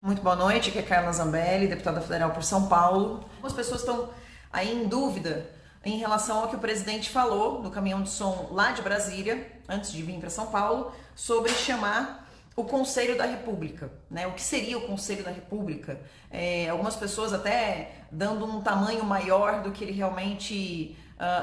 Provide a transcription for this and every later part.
Muito boa noite, aqui é Carla Zambelli, deputada federal por São Paulo. Algumas pessoas estão aí em dúvida em relação ao que o presidente falou no caminhão de som lá de Brasília, antes de vir para São Paulo, sobre chamar o Conselho da República, né? O que seria o Conselho da República? Algumas pessoas até dando um tamanho maior do que ele realmente...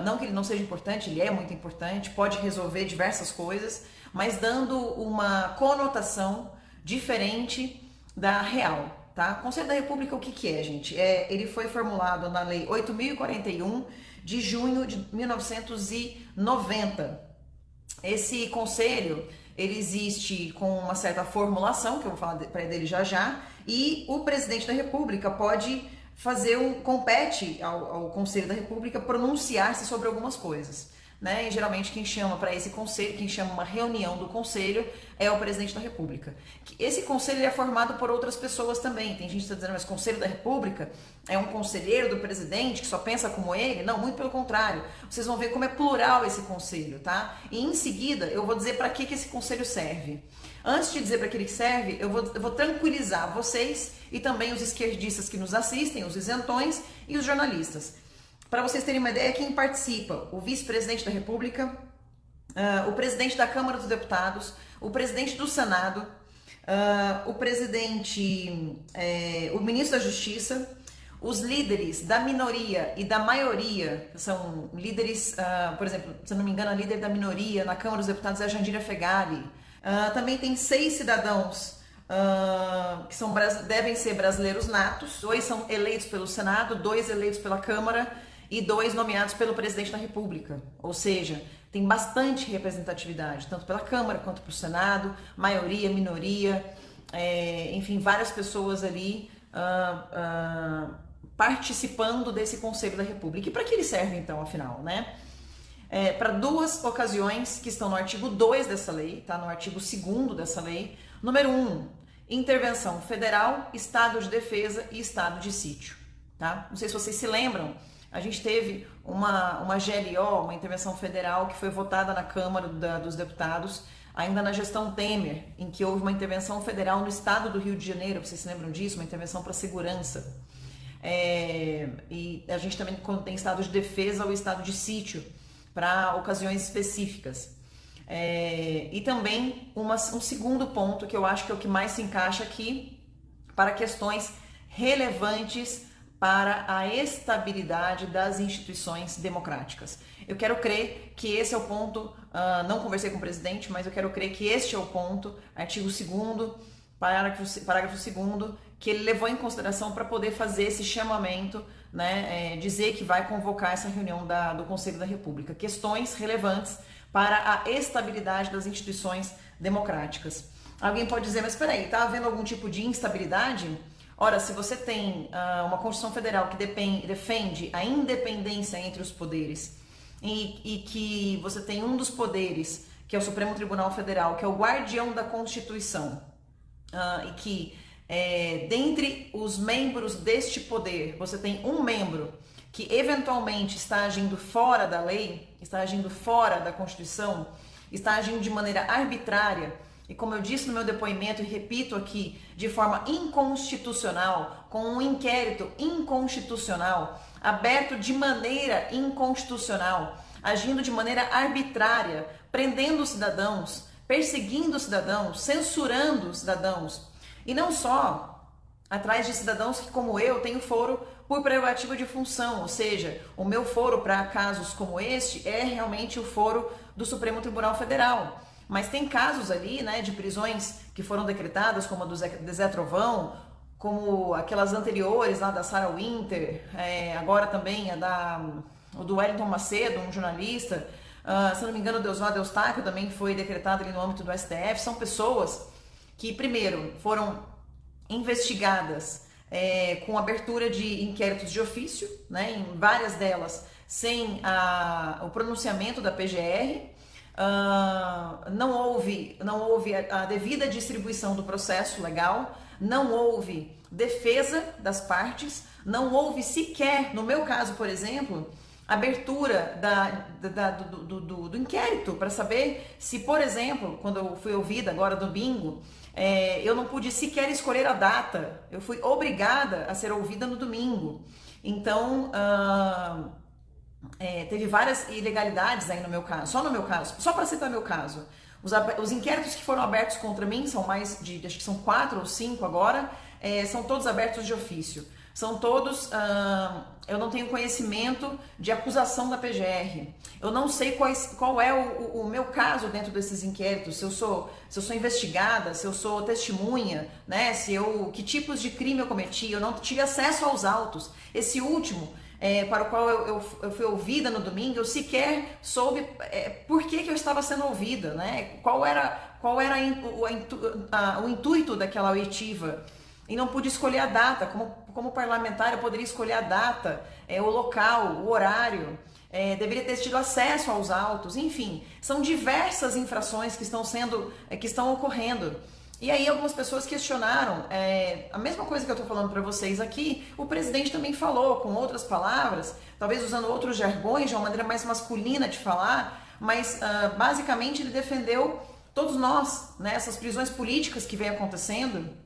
não que ele não seja importante, ele é muito importante, pode resolver diversas coisas, mas dando uma conotação diferente da real, tá? Conselho da República, o que que é, gente? Ele foi formulado na Lei 8.041 de junho de 1990. Esse conselho, ele existe com uma certa formulação, que eu vou falar dele já já, e o presidente da República pode compete ao Conselho da República pronunciar-se sobre algumas coisas. Né? E geralmente quem chama para esse conselho, quem chama uma reunião do conselho é o presidente da República. Esse conselho é formado por outras pessoas também. Tem gente que está dizendo, mas o Conselho da República é um conselheiro do presidente que só pensa como ele? Não, muito pelo contrário. Vocês vão ver como é plural esse conselho, tá? E em seguida eu vou dizer para que esse conselho serve. Antes de dizer para que ele serve, eu vou tranquilizar vocês e também os esquerdistas que nos assistem, os isentões e os jornalistas. Para vocês terem uma ideia, quem participa? O vice-presidente da República, o presidente da Câmara dos Deputados, o presidente do Senado, o ministro da Justiça, os líderes da minoria e da maioria, são líderes, por exemplo, se eu não me engano, a líder da minoria na Câmara dos Deputados é a Jandira Fegali. Também tem 6 cidadãos que devem ser brasileiros natos, 2 são eleitos pelo Senado, 2 eleitos pela Câmara e 2 nomeados pelo presidente da República. Ou seja, tem bastante representatividade, tanto pela Câmara quanto para o Senado, maioria, minoria, enfim, várias pessoas ali participando desse Conselho da República. E para que ele serve então, afinal, né? Para 2 ocasiões que estão no artigo 2 dessa lei, tá? No artigo 2º dessa lei. Número 1, intervenção federal, estado de defesa e estado de sítio, tá? Não sei se vocês se lembram, a gente teve uma GLO, uma intervenção federal que foi votada na Câmara dos Deputados, ainda na gestão Temer, em que houve uma intervenção federal no estado do Rio de Janeiro, vocês se lembram disso? Uma intervenção para segurança. E a gente também, quando tem estado de defesa ou estado de sítio, para ocasiões específicas. E também um segundo ponto que eu acho que é o que mais se encaixa aqui para questões relevantes para a estabilidade das instituições democráticas. Eu quero crer que esse é o ponto, não conversei com o presidente, mas eu quero crer que este é o ponto, artigo 2º, parágrafo 2º, que ele levou em consideração para poder fazer esse chamamento, né, dizer que vai convocar essa reunião do Conselho da República. Questões relevantes para a estabilidade das instituições democráticas. Alguém pode dizer, mas espera aí, está havendo algum tipo de instabilidade? Ora, se você tem uma Constituição Federal que defende a independência entre os poderes e que você tem um dos poderes, que é o Supremo Tribunal Federal, que é o guardião da Constituição, e que dentre os membros deste poder, você tem um membro que eventualmente está agindo fora da lei, está agindo fora da Constituição, está agindo de maneira arbitrária, e como eu disse no meu depoimento e repito aqui, de forma inconstitucional, com um inquérito inconstitucional, aberto de maneira inconstitucional, agindo de maneira arbitrária, prendendo cidadãos, perseguindo cidadãos, censurando cidadãos, e não só atrás de cidadãos que, como eu, tenho foro por prerrogativa de função, ou seja, o meu foro para casos como este é realmente o foro do Supremo Tribunal Federal. Mas tem casos ali, né, de prisões que foram decretadas, como a do Zé Trovão, como aquelas anteriores lá da Sarah Winter, agora também o do Wellington Macedo, um jornalista, se não me engano, o Deusvaldo Eustáquio também foi decretado ali no âmbito do STF. São pessoas que, primeiro, foram investigadas com abertura de inquéritos de ofício, né, em várias delas sem o pronunciamento da PGR. Não houve a devida distribuição do processo legal, não houve defesa das partes, não houve sequer, no meu caso, por exemplo, abertura do inquérito para saber se, por exemplo, quando eu fui ouvida agora domingo, Eu não pude sequer escolher a data. Eu fui obrigada a ser ouvida no domingo. Então, teve várias ilegalidades aí no meu caso, só para citar meu caso. Os inquéritos que foram abertos contra mim, são mais de, acho que são 4 ou 5 agora, são todos abertos de ofício. São todos, eu não tenho conhecimento de acusação da PGR. Eu não sei qual é o meu caso dentro desses inquéritos, se eu sou investigada, se eu sou testemunha, né? Que tipos de crime eu cometi. Eu não tive acesso aos autos. Esse último, para o qual eu fui ouvida no domingo, eu sequer soube por que eu estava sendo ouvida, né? Qual era o intuito daquela oitiva. E não pude escolher a data. Como parlamentar, eu poderia escolher a data, o local, o horário, deveria ter tido acesso aos autos, enfim, são diversas infrações que estão ocorrendo. E aí algumas pessoas questionaram, a mesma coisa que eu estou falando para vocês aqui, o presidente também falou com outras palavras, talvez usando outros jargões, de uma maneira mais masculina de falar, mas basicamente ele defendeu todos nós, né, essas prisões políticas que vem acontecendo,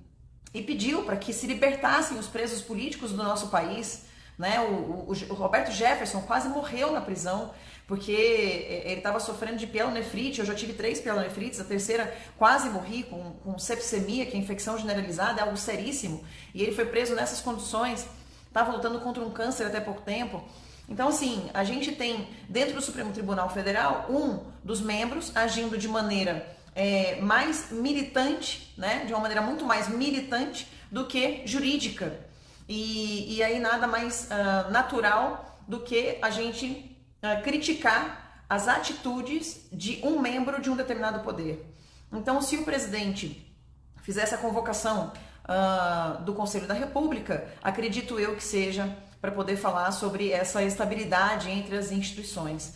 e pediu para que se libertassem os presos políticos do nosso país, né? O Roberto Jefferson quase morreu na prisão, porque ele estava sofrendo de pielonefrite. Eu já tive 3 pielonefrites, a terceira quase morri com sepsemia, que é infecção generalizada, é algo seríssimo, e ele foi preso nessas condições, estava lutando contra um câncer até pouco tempo. Então, assim, a gente tem dentro do Supremo Tribunal Federal um dos membros agindo de maneira mais militante, né, de uma maneira muito mais militante do que jurídica. E aí nada mais natural do que a gente criticar as atitudes de um membro de um determinado poder. Então, se o presidente fizesse a convocação do Conselho da República, acredito eu que seja para poder falar sobre essa estabilidade entre as instituições.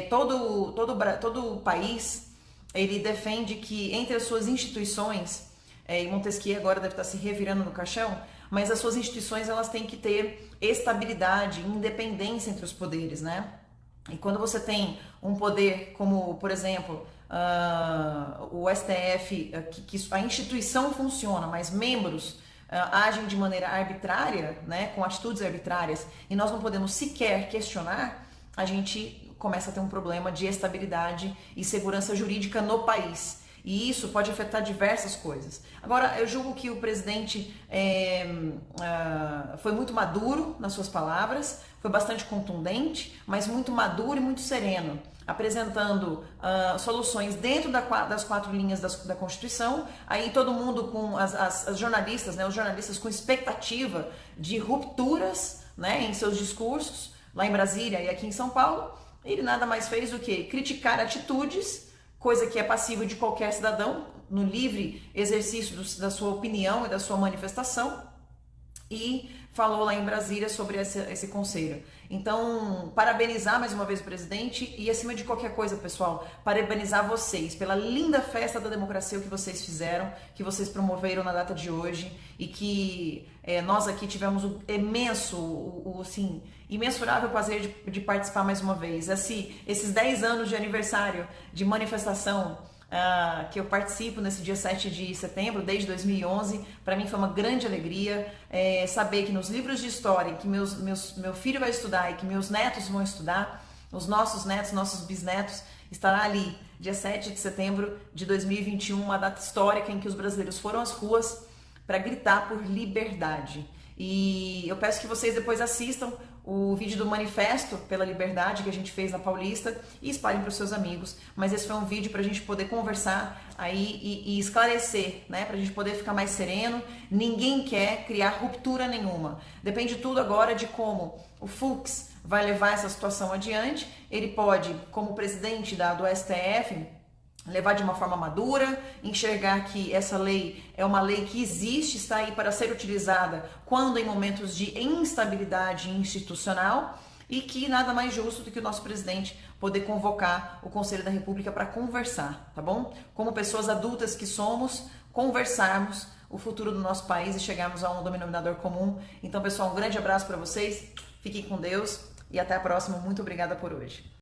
Todo o país, ele defende que entre as suas instituições, e Montesquieu agora deve estar se revirando no caixão, mas as suas instituições elas têm que ter estabilidade, independência entre os poderes, né? E quando você tem um poder como, por exemplo, o STF, que a instituição funciona, mas membros agem de maneira arbitrária, né, com atitudes arbitrárias, e nós não podemos sequer questionar, a gente começa a ter um problema de estabilidade e segurança jurídica no país. E isso pode afetar diversas coisas. Agora, eu julgo que o presidente foi muito maduro nas suas palavras, foi bastante contundente, mas muito maduro e muito sereno, apresentando soluções dentro das 4 linhas da Constituição. Aí todo mundo com as jornalistas, né, os jornalistas com expectativa de rupturas, né, em seus discursos, lá em Brasília e aqui em São Paulo. Ele nada mais fez do que criticar atitudes, coisa que é passível de qualquer cidadão, no livre exercício da sua opinião e da sua manifestação, e falou lá em Brasília sobre esse conselho. Então, parabenizar mais uma vez o presidente e, acima de qualquer coisa, pessoal, parabenizar vocês pela linda festa da democracia que vocês fizeram, que vocês promoveram na data de hoje, e que nós aqui tivemos o assim, imensurável prazer de participar mais uma vez. Esses 10 anos de aniversário de manifestação que eu participo nesse dia 7 de setembro, desde 2011, para mim foi uma grande alegria saber que nos livros de história que meu filho vai estudar e que meus netos vão estudar, os nossos netos, nossos bisnetos, estará ali, dia 7 de setembro de 2021, uma data histórica em que os brasileiros foram às ruas para gritar por liberdade. E eu peço que vocês depois assistam o vídeo do Manifesto pela Liberdade que a gente fez na Paulista e espalhem para os seus amigos. Mas esse foi um vídeo para a gente poder conversar aí e esclarecer, né? Para a gente poder ficar mais sereno. Ninguém quer criar ruptura nenhuma. Depende tudo agora de como o Fux vai levar essa situação adiante. Ele pode, como presidente do STF, levar de uma forma madura, enxergar que essa lei é uma lei que existe, está aí para ser utilizada quando em momentos de instabilidade institucional, e que nada mais justo do que o nosso presidente poder convocar o Conselho da República para conversar, tá bom? Como pessoas adultas que somos, conversarmos o futuro do nosso país e chegarmos a um denominador comum. Então, pessoal, um grande abraço para vocês, fiquem com Deus e até a próxima. Muito obrigada por hoje.